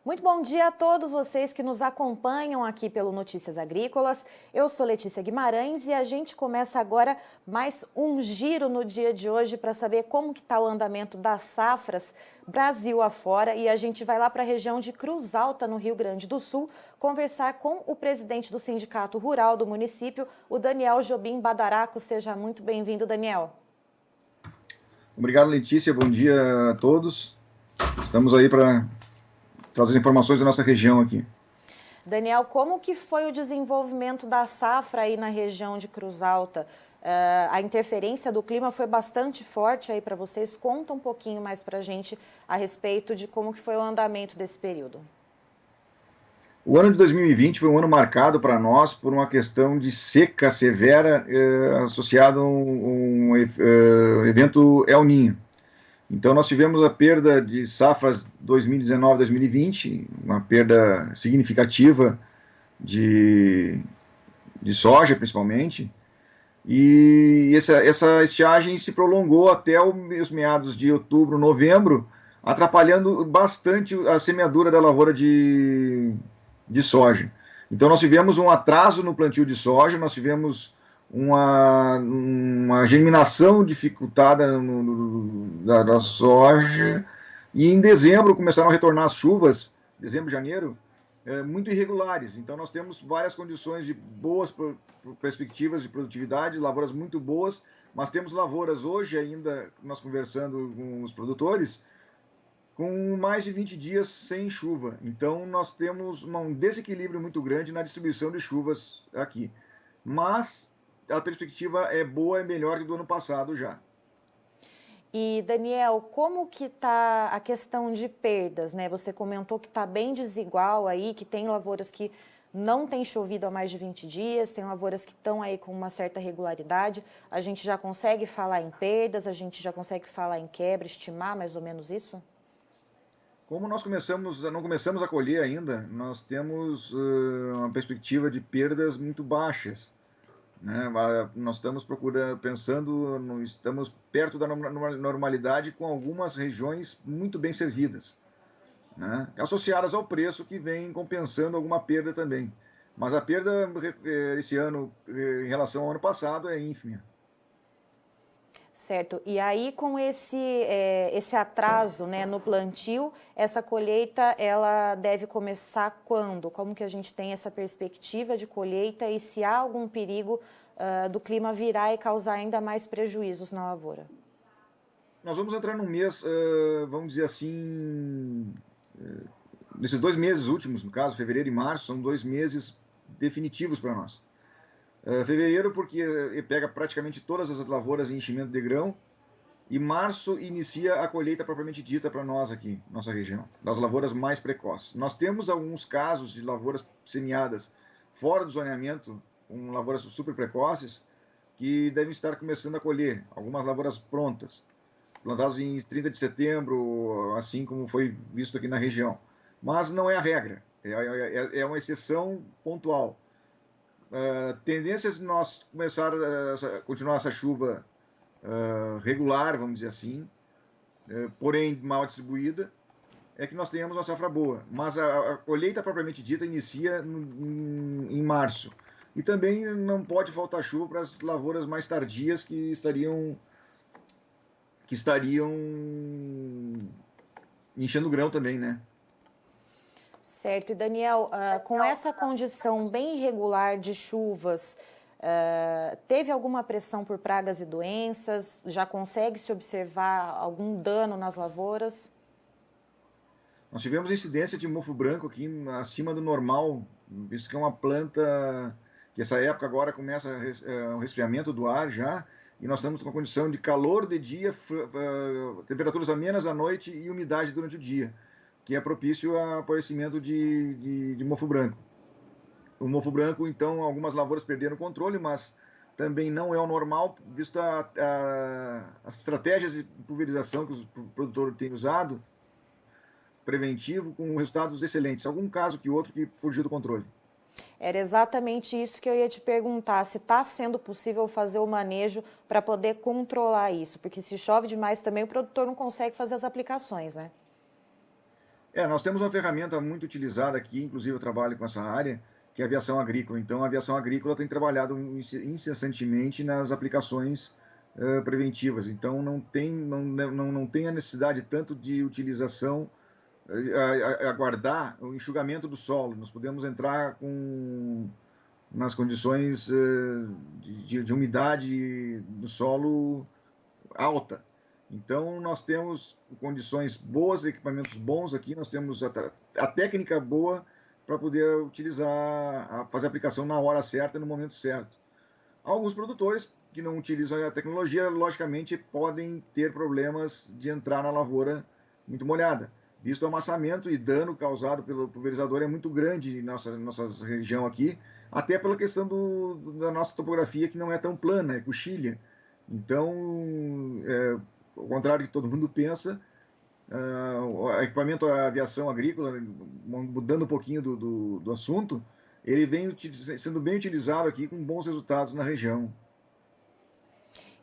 Muito bom dia a todos vocês que nos acompanham aqui pelo Notícias Agrícolas. Eu sou Letícia Guimarães e a gente começa agora mais um giro no dia de hoje para saber como que está o andamento das safras Brasil afora. E a gente vai lá para a região de Cruz Alta, no Rio Grande do Sul, conversar com o presidente do Sindicato Rural do município, o Daniel Jobim Badaraco. Seja muito bem-vindo, Daniel. Obrigado, Letícia. Bom dia a todos. Estamos aí para trazer informações da nossa região aqui. Daniel, como que foi o desenvolvimento da safra aí na região de Cruz Alta? A interferência do clima foi bastante forte aí para vocês. Conta um pouquinho mais para a gente a respeito de como que foi o andamento desse período. O ano de 2020 foi um ano marcado para nós por uma questão de seca severa associada a um evento El Niño. Então, nós tivemos a perda de safras 2019-2020, uma perda significativa de soja, principalmente, e essa estiagem se prolongou até os meados de outubro, novembro, atrapalhando bastante a semeadura da lavoura de soja. Então, nós tivemos um atraso no plantio de soja, nós tivemos uma germinação dificultada da soja, e em dezembro começaram a retornar as chuvas, dezembro, janeiro, muito irregulares. Então nós temos várias condições de boas perspectivas de produtividade, lavouras muito boas, mas temos lavouras hoje ainda, nós conversando com os produtores, com mais de 20 dias sem chuva. Então nós temos um desequilíbrio muito grande na distribuição de chuvas aqui. Mas a perspectiva é boa, é melhor que do ano passado já. E, Daniel, como que está a questão de perdas, né? Você comentou que está bem desigual aí, que tem lavouras que não tem chovido há mais de 20 dias, tem lavouras que estão aí com uma certa regularidade. A gente já consegue falar em perdas, a gente já consegue falar em quebra, estimar mais ou menos isso? Como nós não começamos a colher ainda, nós temos uma perspectiva de perdas muito baixas. Né? Nós estamos estamos perto da normalidade com algumas regiões muito bem servidas, né? Associadas ao preço que vem compensando alguma perda também. Mas a perda esse ano, em relação ao ano passado, é ínfima. Certo. E aí, com esse atraso, né, no plantio, essa colheita ela deve começar quando? Como que a gente tem essa perspectiva de colheita e se há algum perigo do clima virar e causar ainda mais prejuízos na lavoura? Nós vamos entrar num mês, vamos dizer assim, nesses 2 meses últimos, no caso, fevereiro e março, são 2 meses definitivos para nós. Fevereiro, porque pega praticamente todas as lavouras em enchimento de grão, e março inicia a colheita propriamente dita para nós aqui, nossa região, das lavouras mais precoces. Nós temos alguns casos de lavouras semeadas fora do zoneamento, com lavouras super precoces, que devem estar começando a colher, algumas lavouras prontas, plantadas em 30 de setembro, assim como foi visto aqui na região. Mas não é a regra, é uma exceção pontual. Tendências de nós continuar essa chuva regular, vamos dizer assim, porém mal distribuída, é que nós tenhamos uma safra boa. Mas a colheita propriamente dita inicia em março. E também não pode faltar chuva para as lavouras mais tardias que estariam enchendo o grão também, né? Certo. E, Daniel, com essa condição bem irregular de chuvas, teve alguma pressão por pragas e doenças? Já consegue se observar algum dano nas lavouras? Nós tivemos incidência de mofo branco aqui acima do normal, visto que é uma planta que essa época agora começa o resfriamento do ar já, e nós estamos com a condição de calor de dia, temperaturas amenas à noite e umidade durante o dia, que é propício ao aparecimento de mofo branco. O mofo branco, então, algumas lavouras perderam o controle, mas também não é o normal, visto as estratégias de pulverização que o produtor tem usado, preventivo, com resultados excelentes. Algum caso que outro que fugiu do controle. Era exatamente isso que eu ia te perguntar, se está sendo possível fazer o manejo para poder controlar isso, porque se chove demais também o produtor não consegue fazer as aplicações, né? Nós temos uma ferramenta muito utilizada aqui, inclusive eu trabalho com essa área, que é a aviação agrícola. Então, a aviação agrícola tem trabalhado incessantemente nas aplicações preventivas. Então, não tem a necessidade tanto de utilização, aguardar o enxugamento do solo. Nós podemos entrar nas condições de umidade do solo alta. Então, nós temos condições boas, equipamentos bons aqui, nós temos a técnica boa para poder utilizar, fazer a aplicação na hora certa, no momento certo. Alguns produtores que não utilizam a tecnologia, logicamente, podem ter problemas de entrar na lavoura muito molhada. Visto o amassamento e dano causado pelo pulverizador é muito grande em nossa região aqui, até pela questão da nossa topografia, que não é tão plana, é coxilha. Então, ao contrário do que todo mundo pensa, o equipamento a aviação agrícola, mudando um pouquinho do assunto, ele vem sendo bem utilizado aqui com bons resultados na região.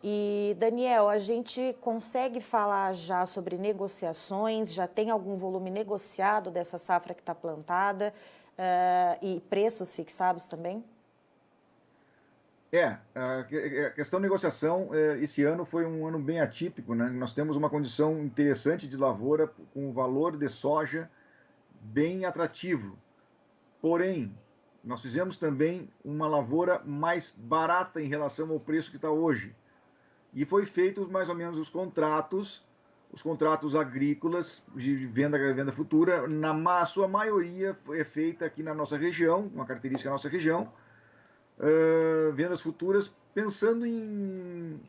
E, Daniel, a gente consegue falar já sobre negociações? Já tem algum volume negociado dessa safra que está plantada e preços fixados também? A questão de negociação, esse ano foi um ano bem atípico, né? Nós temos uma condição interessante de lavoura com um valor de soja bem atrativo. Porém, nós fizemos também uma lavoura mais barata em relação ao preço que está hoje. E foi feito mais ou menos os contratos agrícolas de venda futura, na sua maioria é feita aqui na nossa região, uma característica da nossa região, vendas futuras pensando em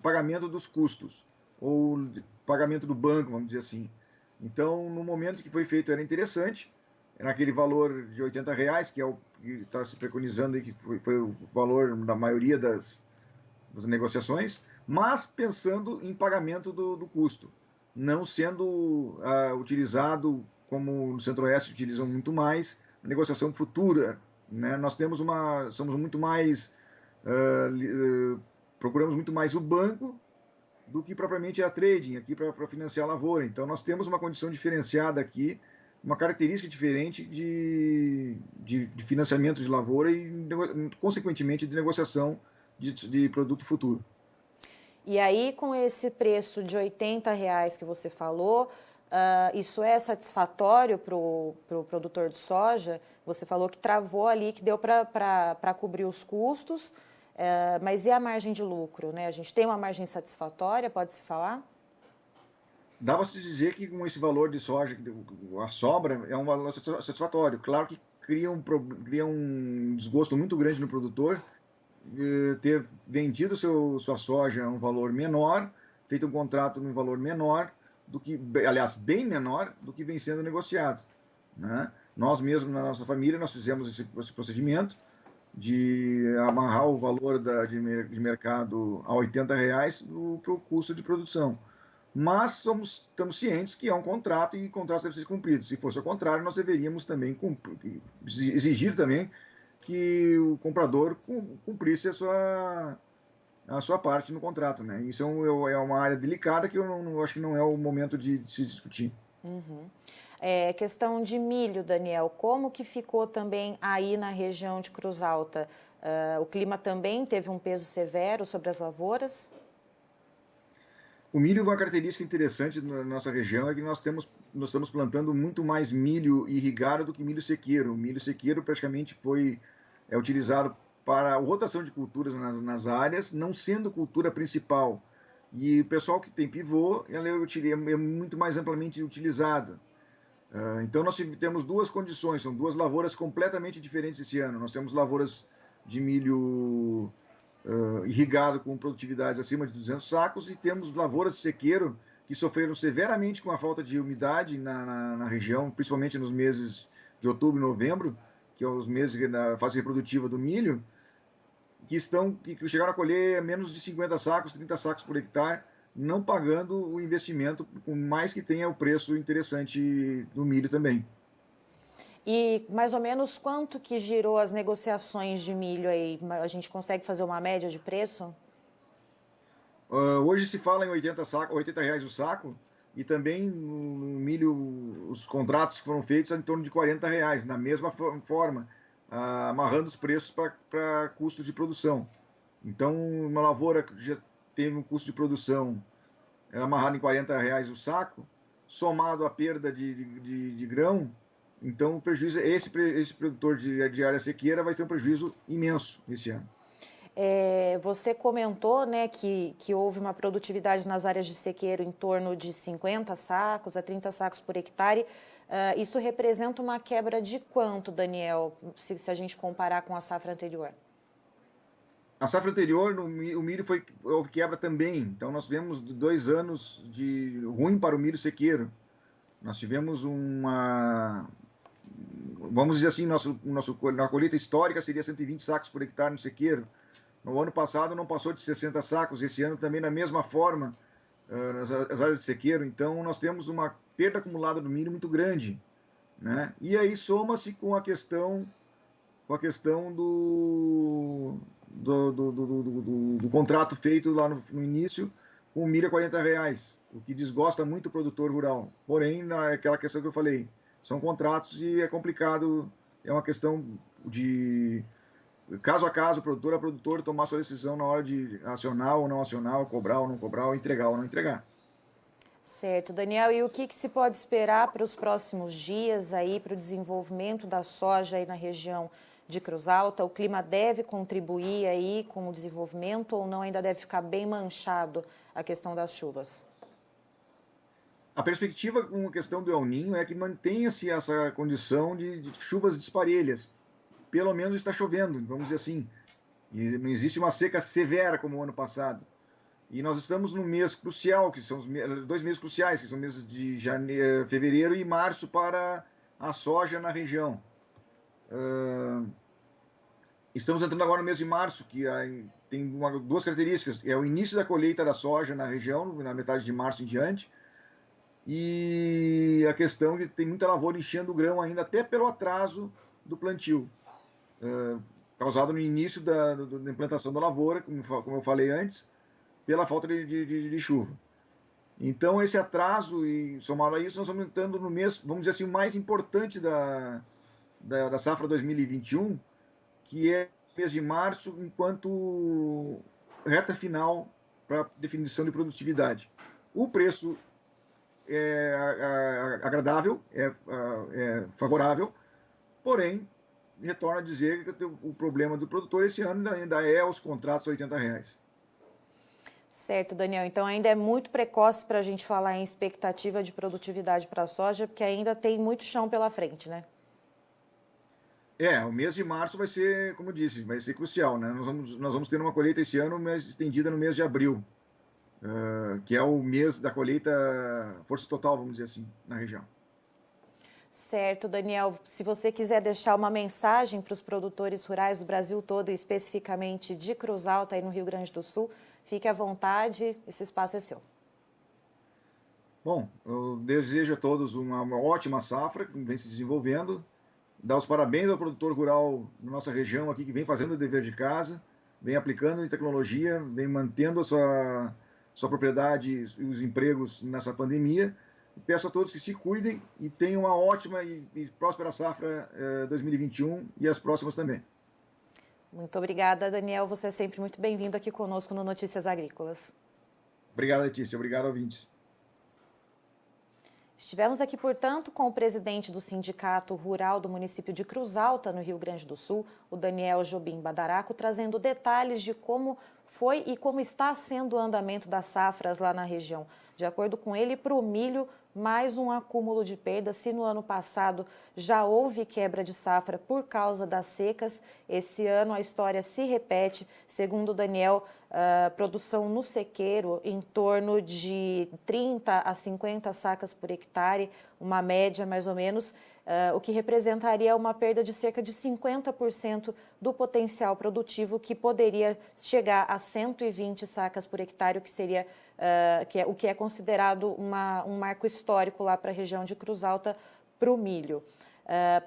pagamento dos custos, ou pagamento do banco, vamos dizer assim. Então, no momento que foi feito era interessante, era aquele valor de R$80, que é o que está se preconizando e que foi o valor da maioria das negociações, mas pensando em pagamento do custo, não sendo utilizado como no Centro-Oeste utilizam muito mais, a negociação futura, né? Nós somos muito mais, procuramos muito mais o banco do que propriamente a trading aqui para financiar a lavoura. Então nós temos uma condição diferenciada aqui, uma característica diferente de financiamento de lavoura e, consequentemente, de negociação de produto futuro. E aí, com esse preço de R$80 que você falou, isso é satisfatório para o produtor de soja? Você falou que travou ali, que deu para cobrir os custos, mas e a margem de lucro, né? A gente tem uma margem satisfatória, pode-se falar? Dá para se dizer que com esse valor de soja, a sobra é um valor satisfatório. Claro que cria um desgosto muito grande no produtor, ter vendido sua soja a um valor menor, feito um contrato num valor menor, do que, aliás, bem menor do que vem sendo negociado, né? Nós mesmos, na nossa família, nós fizemos esse procedimento de amarrar o valor de mercado a R$80 para o custo de produção. Mas estamos cientes que é um contrato e contratos devem ser cumpridos. Se fosse ao contrário, nós deveríamos também exigir também que o comprador cumprisse a sua parte no contrato, né? Isso é uma área delicada que eu acho que não é o momento de se discutir. Uhum. Questão de milho, Daniel, como que ficou também aí na região de Cruz Alta? O clima também teve um peso severo sobre as lavouras? O milho, uma característica interessante na nossa região é que nós estamos plantando muito mais milho irrigado do que milho sequeiro. O milho sequeiro praticamente é utilizado para a rotação de culturas nas áreas, não sendo cultura principal. E o pessoal que tem pivô, ela é muito mais amplamente utilizada. Então nós temos duas condições, são duas lavouras completamente diferentes esse ano. Nós temos lavouras de milho irrigado com produtividades acima de 200 sacos e temos lavouras de sequeiro que sofreram severamente com a falta de umidade na região, principalmente nos meses de outubro e novembro, que são os meses da fase reprodutiva do milho, que chegaram a colher menos de 50 sacos, 30 sacos por hectare, não pagando o investimento, por mais que tenha o preço interessante do milho também. E mais ou menos quanto que girou as negociações de milho aí? A gente consegue fazer uma média de preço? Hoje se fala em R$80 o saco, e também no milho, os contratos que foram feitos em torno de R$ 40, na mesma forma, amarrando os preços para custo de produção. Então, uma lavoura que já teve um custo de produção amarrado em R$ 40 o saco, somado à perda de grão, então o prejuízo, esse produtor de área sequeira vai ter um prejuízo imenso esse ano. Você comentou, né, que houve uma produtividade nas áreas de sequeiro em torno de 50 sacos a 30 sacos por hectare. Isso representa uma quebra de quanto, Daniel, se a gente comparar com a safra anterior? A safra anterior, o milho houve quebra também. Então, nós tivemos 2 anos de ruim para o milho sequeiro. Nós tivemos vamos dizer assim, na colheita histórica seria 120 sacos por hectare no sequeiro. No ano passado não passou de 60 sacos, esse ano também da mesma forma, nas áreas de sequeiro. Então, nós temos uma perda acumulada do milho muito grande, né? E aí soma-se com a questão do contrato feito lá no início com o milho a R$ 40, o que desgosta muito o produtor rural. Porém, naquela questão que eu falei, são contratos e é complicado, é uma questão de caso a caso, produtor a produtor, tomar sua decisão na hora de acionar ou não acionar, cobrar ou não cobrar, ou entregar ou não entregar. Certo, Daniel. E o que se pode esperar para os próximos dias aí, para o desenvolvimento da soja aí na região de Cruz Alta? O clima deve contribuir aí com o desenvolvimento ou não? Ainda deve ficar bem manchado a questão das chuvas? A perspectiva com a questão do El Niño é que mantenha-se essa condição de chuvas disparelhas. Pelo menos está chovendo, vamos dizer assim. E não existe uma seca severa como o ano passado. E nós estamos num mês crucial, que são os 2 meses cruciais, que são meses de fevereiro e março para a soja na região. Estamos entrando agora no mês de março, que tem 2 características. É o início da colheita da soja na região, na metade de março em diante, e a questão de tem muita lavoura enchendo o grão ainda, até pelo atraso do plantio, causado no início da implantação da lavoura, como eu falei antes, pela falta de chuva. Então, esse atraso, e somado a isso, nós estamos entrando no mês, vamos dizer assim, o mais importante da safra 2021, que é o mês de março, enquanto reta final para definição de produtividade. O preço é agradável, é favorável, porém, retorno a dizer que o problema do produtor esse ano ainda é os contratos a R$ 80. Certo, Daniel. Então ainda é muito precoce para a gente falar em expectativa de produtividade para a soja, porque ainda tem muito chão pela frente, né? O mês de março vai ser, como eu disse, vai ser crucial, né? Nós vamos ter uma colheita esse ano, mas estendida no mês de abril, que é o mês da colheita força total, vamos dizer assim, na região. Certo, Daniel. Se você quiser deixar uma mensagem para os produtores rurais do Brasil todo, e especificamente de Cruz Alta, aí no Rio Grande do Sul, fique à vontade, esse espaço é seu. Bom, eu desejo a todos uma ótima safra que vem se desenvolvendo, dar os parabéns ao produtor rural da nossa região aqui, que vem fazendo o dever de casa, vem aplicando tecnologia, vem mantendo a sua propriedade e os empregos nessa pandemia. Peço a todos que se cuidem e tenham uma ótima e próspera safra 2021 e as próximas também. Muito obrigada, Daniel. Você é sempre muito bem-vindo aqui conosco no Notícias Agrícolas. Obrigado, Letícia. Obrigado, ouvintes. Estivemos aqui, portanto, com o presidente do Sindicato Rural do município de Cruz Alta, no Rio Grande do Sul, o Daniel Jobim Badaraco, trazendo detalhes de como foi e como está sendo o andamento das safras lá na região. De acordo com ele, para o milho, mais um acúmulo de perdas. Se no ano passado já houve quebra de safra por causa das secas, esse ano a história se repete. Segundo o Daniel, produção no sequeiro em torno de 30 a 50 sacas por hectare, uma média mais ou menos, o que representaria uma perda de cerca de 50% do potencial produtivo, que poderia chegar a 120 sacas por hectare, o que seria o que é considerado um marco histórico lá para a região de Cruz Alta para o milho.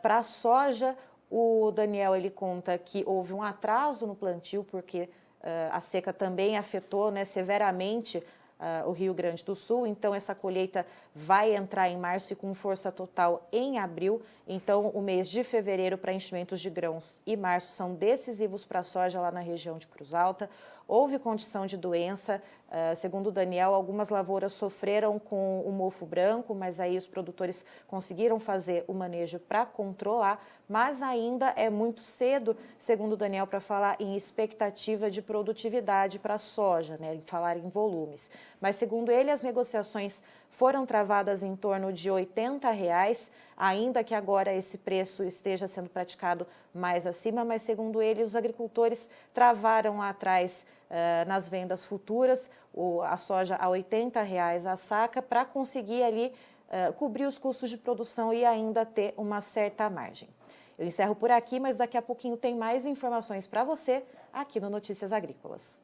Para a soja, o Daniel ele conta que houve um atraso no plantio, porque a seca também afetou, né, severamente o Rio Grande do Sul, então essa colheita vai entrar em março e com força total em abril. Então o mês de fevereiro para enchimentos de grãos e março são decisivos para a soja lá na região de Cruz Alta. Houve condição de doença, segundo o Daniel, algumas lavouras sofreram com o mofo branco, mas aí os produtores conseguiram fazer o manejo para controlar, mas ainda é muito cedo, segundo o Daniel, para falar em expectativa de produtividade para a soja, né, falar em volumes. Mas, segundo ele, as negociações foram travadas em torno de R$ 80, ainda que agora esse preço esteja sendo praticado mais acima, mas, segundo ele, os agricultores travaram lá atrás nas vendas futuras a soja a R$ 80 a saca para conseguir ali cobrir os custos de produção e ainda ter uma certa margem. Eu encerro por aqui, mas daqui a pouquinho tem mais informações para você aqui no Notícias Agrícolas.